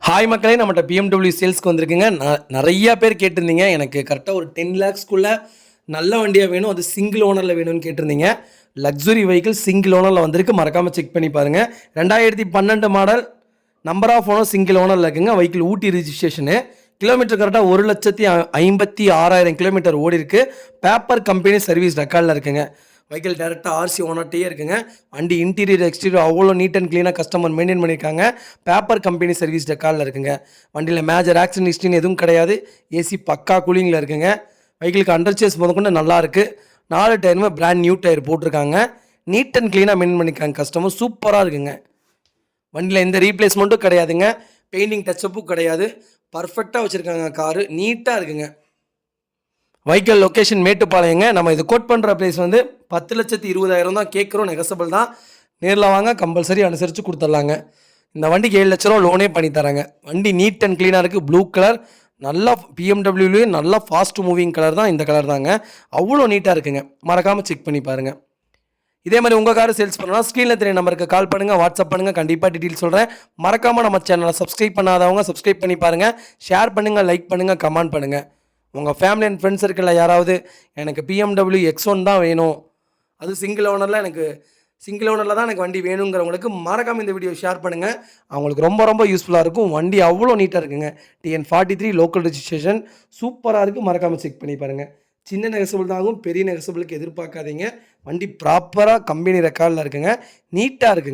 Hi மக்களே, நம்மகிட்ட BMW சேல்ஸ்க்கு வந்திருக்குங்க. நிறையா பேர் கேட்டிருந்தீங்க, எனக்கு கரெக்டாக ஒரு 10 லேக்ஸ்க்குள்ளே நல்ல வண்டியாக வேணும், அது சிங்கிள் ஓனரில் வேணும்னு கேட்டிருந்தீங்க. லக்ஸுரி வெஹிக்கிள் சிங்கிள் ஓனரில் வந்திருக்கு, மறக்காமல் செக் பண்ணி பாருங்கள். 2012 model, number of owner single ஓனரில் இருக்குங்க. வெஹிக்கிள் ஊட்டி ரிஜிஸ்ட்ரேஷனு. கிலோமீட்டர் கரெக்டாக 1,56,000 கிலோமீட்டர் ஓடி இருக்குது. பேப்பர் கம்பெனி சர்வீஸ் ரெக்கார்டில் இருக்குங்க. வெஹிக்கிள் டேரெக்டாக ஆர்சி ஓனர்ட்டே இருக்குங்க. வண்டி இன்டீரியர் எக்ஸ்டீரியர் அவ்வளோ நீட் அண்ட் க்ளீனாக கஸ்டமர் மெயின்டைன் பண்ணியிருக்காங்க. பேப்பர் கம்பெனி சர்வீஸ் ரெக்கார்டில் இருக்குங்க. வண்டியில் மேஜர் ஆக்சிடென்ட் ஹிஸ்ட்ரின்னு எதுவும் கிடையாது. ஏசி பக்கா கூலிங்கில் இருக்குங்க. வெஹிக்கிளுக்கு அண்டர் சேஸ் முதற்கொண்டு நல்லா இருக்குது. 4 டயருமே பிராண்ட் நியூ டயர் போட்டிருக்காங்க. நீட் அண்ட் க்ளீனாக மெயின்டைன் பண்ணியிருக்காங்க. கஸ்டமர் சூப்பராக இருக்குங்க. வண்டியில் எந்த ரீப்ளேஸ்மெண்ட்டும் கிடையாதுங்க. பெயிண்டிங் டச்சப்பும் கிடையாது. பர்ஃபெக்டாக வச்சுருக்காங்க. காரு நீட்டாக இருக்குங்க. வெஹிக்கிள் லொக்கேஷன் மேட்டுப்பாளையங்க. நம்ம இது கோட் பண்ணுற ப்ரைஸ் வந்து 10,20,000 தான் கேட்குறோம். நெகசபிள் தான். நேரில் வாங்க, கம்பல்சரி அனுசரித்து கொடுத்துட்லாங்க. இந்த வண்டிக்கு 7 லட்ச ரூபா லோனே பண்ணி தராங்க. வண்டி நீட் அண்ட் க்ளீனாக இருக்குது. ப்ளூ கலர், நல்லா பிஎம்டபிள்யூலேயே நல்லா ஃபாஸ்ட் மூவிங் கலர் தான் இந்த கலர் தாங்க. அவ்வளோ நீட்டாக இருக்குங்க. மறக்காமல் செக் பண்ணி பாருங்கள். இதே மாதிரி உங்கள் காரை சேல்ஸ் பண்ணலாம், ஸ்க்ரீனில் தெரிய நம்பருக்கு கால் பண்ணுங்கள், வாட்ஸ்அப் பண்ணுங்கள். கண்டிப்பாக டீட்டெயில் சொல்கிறேன். மறக்காமல் நம்ம சேனலை சப்ஸ்கிரைப் பண்ணாதவங்க சப்ஸ்கிரைப் பண்ணி பாருங்கள். ஷேர் பண்ணுங்கள், லைக் பண்ணுங்கள், கமெண்ட் பண்ணுங்கள். உங்கள் ஃபேமிலி அண்ட் ஃப்ரெண்ட்ஸ் சர்க்கிளில் யாராவது எனக்கு BMW X1 தான் வேணும், அது சிங்கிள் ஓனரில் தான் எனக்கு வண்டி வேணுங்கிறவங்களுக்கு மறக்காமல் இந்த வீடியோ ஷேர் பண்ணுங்கள். அவங்களுக்கு ரொம்ப ரொம்ப யூஸ்ஃபுல்லாக இருக்கும். வண்டி அவ்வளோ நீட்டாக இருக்குங்க. TN43 லோக்கல் ரெஜிஸ்ட்ரேஷன் சூப்பராக இருக்குது. மறக்காமல் செக் பண்ணி பாருங்கள். சின்ன நெகசபிள் தான் ஆகும், பெரிய நெகசபிளுக்கு எதிர்பார்க்காதீங்க. வண்டி ப்ராப்பராக கம்பெனி ரெக்கார்டில் இருக்குங்க. நீட்டாக இருக்குங்க.